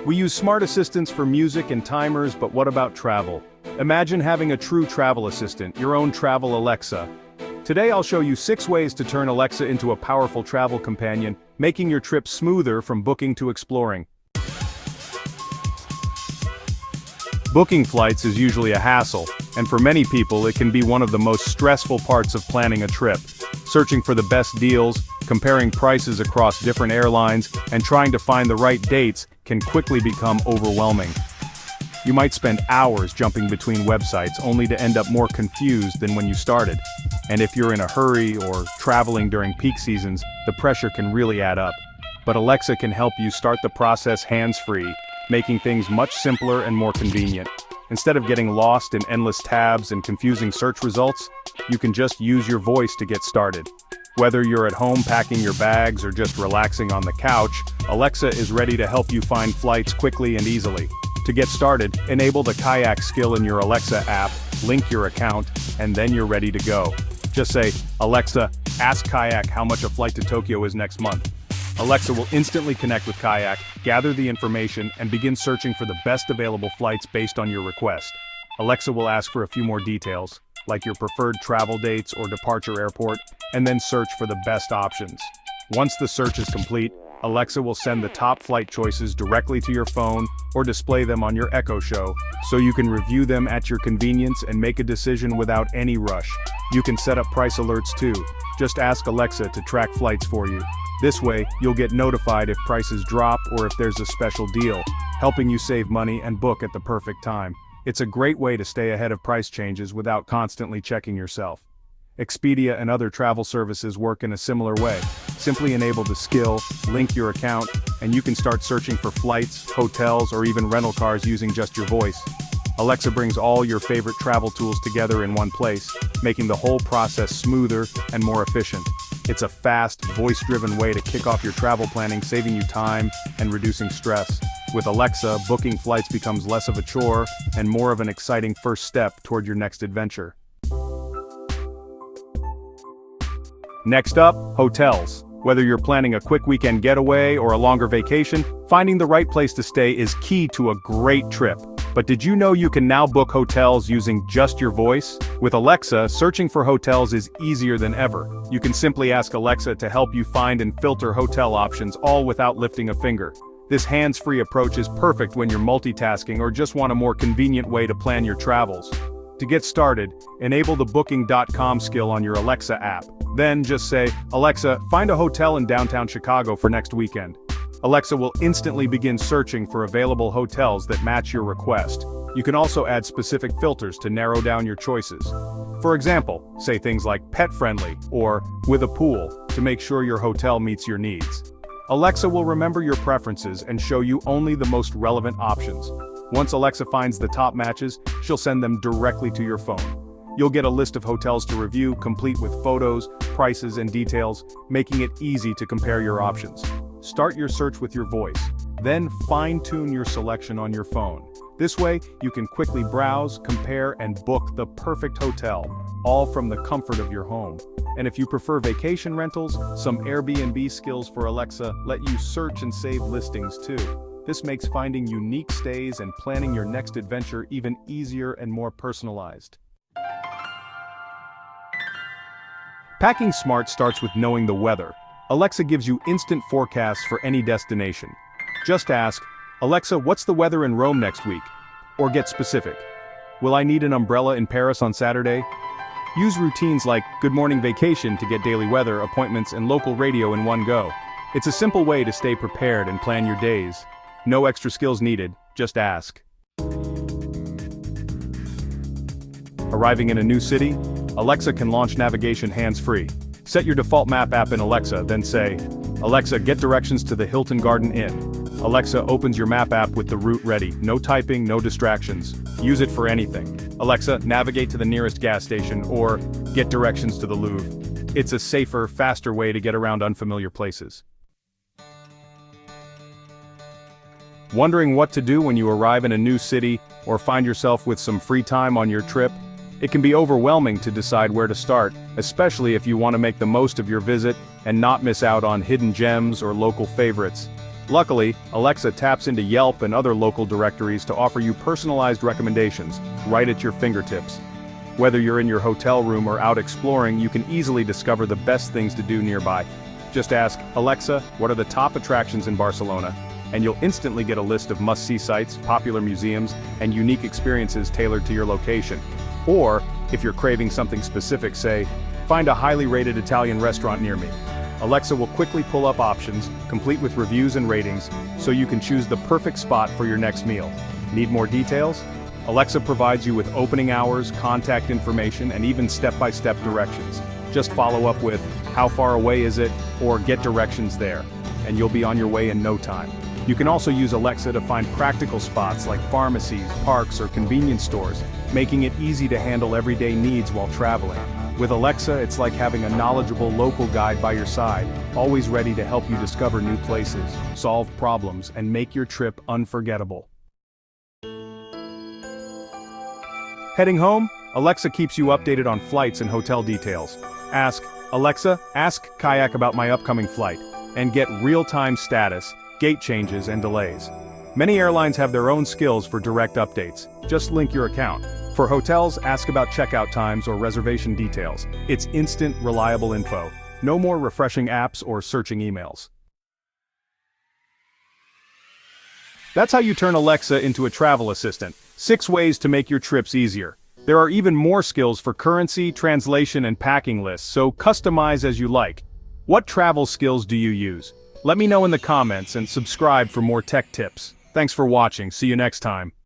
We use smart assistants for music and timers, but what about travel? Imagine having a true travel assistant, your own travel Alexa. Today I'll show you 6 ways to turn Alexa into a powerful travel companion, making your trip smoother from booking to exploring. Booking flights is usually a hassle, and for many people it can be one of the most stressful parts of planning a trip. Searching for the best deals, comparing prices across different airlines, and trying to find the right dates can quickly become overwhelming. You might spend hours jumping between websites only to end up more confused than when you started. And if you're in a hurry or traveling during peak seasons, the pressure can really add up. But Alexa can help you start the process hands-free, making things much simpler and more convenient. Instead of getting lost in endless tabs and confusing search results, you can just use your voice to get started. Whether you're at home packing your bags or just relaxing on the couch, Alexa is ready to help you find flights quickly and easily. To get started, enable the Kayak skill in your Alexa app, link your account, and then you're ready to go. Just say, "Alexa, ask Kayak how much a flight to Tokyo is next month." Alexa will instantly connect with Kayak, gather the information, and begin searching for the best available flights based on your request. Alexa will ask for a few more details, like your preferred travel dates or departure airport, and then search for the best options. Once the search is complete, Alexa will send the top flight choices directly to your phone or display them on your Echo Show, so you can review them at your convenience and make a decision without any rush. You can set up price alerts too. Just ask Alexa to track flights for you. This way, you'll get notified if prices drop or if there's a special deal, helping you save money and book at the perfect time. It's a great way to stay ahead of price changes without constantly checking yourself. Expedia and other travel services work in a similar way. Simply enable the skill, link your account, and you can start searching for flights, hotels, or even rental cars using just your voice. Alexa brings all your favorite travel tools together in one place, making the whole process smoother and more efficient. It's a fast, voice-driven way to kick off your travel planning, saving you time and reducing stress. With Alexa, booking flights becomes less of a chore and more of an exciting first step toward your next adventure. Next up, hotels. Whether you're planning a quick weekend getaway or a longer vacation, finding the right place to stay is key to a great trip. But did you know you can now book hotels using just your voice? With Alexa, searching for hotels is easier than ever. You can simply ask Alexa to help you find and filter hotel options, all without lifting a finger. This hands-free approach is perfect when you're multitasking or just want a more convenient way to plan your travels. To get started, enable the Booking.com skill on your Alexa app. Then just say, "Alexa, find a hotel in downtown Chicago for next weekend." Alexa will instantly begin searching for available hotels that match your request. You can also add specific filters to narrow down your choices. For example, say things like pet-friendly or with a pool to make sure your hotel meets your needs. Alexa will remember your preferences and show you only the most relevant options. Once Alexa finds the top matches, she'll send them directly to your phone. You'll get a list of hotels to review, complete with photos, prices, and details, making it easy to compare your options. Start your search with your voice, then fine-tune your selection on your phone. This way, you can quickly browse, compare, and book the perfect hotel, all from the comfort of your home. And if you prefer vacation rentals, some Airbnb skills for Alexa let you search and save listings too. This makes finding unique stays and planning your next adventure even easier and more personalized. Packing smart starts with knowing the weather. Alexa gives you instant forecasts for any destination. Just ask, "Alexa, what's the weather in Rome next week?" Or get specific. "Will I need an umbrella in Paris on Saturday?" Use routines like Good Morning Vacation to get daily weather, appointments, and local radio in one go. It's a simple way to stay prepared and plan your days. No extra skills needed, just ask. Arriving in a new city? Alexa can launch navigation hands-free. Set your default map app in Alexa, then say, "Alexa, get directions to the Hilton Garden Inn." Alexa opens your map app with the route ready. No typing, no distractions. Use it for anything. Alexa, navigate to the nearest gas station, or get directions to the Louvre. It's a safer, faster way to get around unfamiliar places. Wondering what to do when you arrive in a new city or find yourself with some free time on your trip? It can be overwhelming to decide where to start, especially if you want to make the most of your visit and not miss out on hidden gems or local favorites. Luckily, Alexa taps into Yelp and other local directories to offer you personalized recommendations, right at your fingertips. Whether you're in your hotel room or out exploring, you can easily discover the best things to do nearby. Just ask, Alexa, what are the top attractions in Barcelona? And you'll instantly get a list of must-see sites, popular museums, and unique experiences tailored to your location. Or, if you're craving something specific, say, find a highly rated Italian restaurant near me. Alexa will quickly pull up options, complete with reviews and ratings, so you can choose the perfect spot for your next meal. Need more details? Alexa provides you with opening hours, contact information, and even step-by-step directions. Just follow up with, how far away is it, or get directions there, and you'll be on your way in no time. You can also use Alexa to find practical spots like pharmacies, parks, or convenience stores, making it easy to handle everyday needs while traveling. With Alexa, it's like having a knowledgeable local guide by your side, always ready to help you discover new places, solve problems, and make your trip unforgettable. Heading home? Alexa keeps you updated on flights and hotel details. Ask, Alexa, ask Kayak about my upcoming flight, and get real-time status, gate changes, and delays. Many airlines have their own skills for direct updates. Just link your account. For hotels, ask about checkout times or reservation details. It's instant, reliable info. No more refreshing apps or searching emails. That's how you turn Alexa into a travel assistant. 6 ways to make your trips easier. There are even more skills for currency, translation, and packing lists, so customize as you like. What travel skills do you use? Let me know in the comments and subscribe for more tech tips. Thanks for watching. See you next time.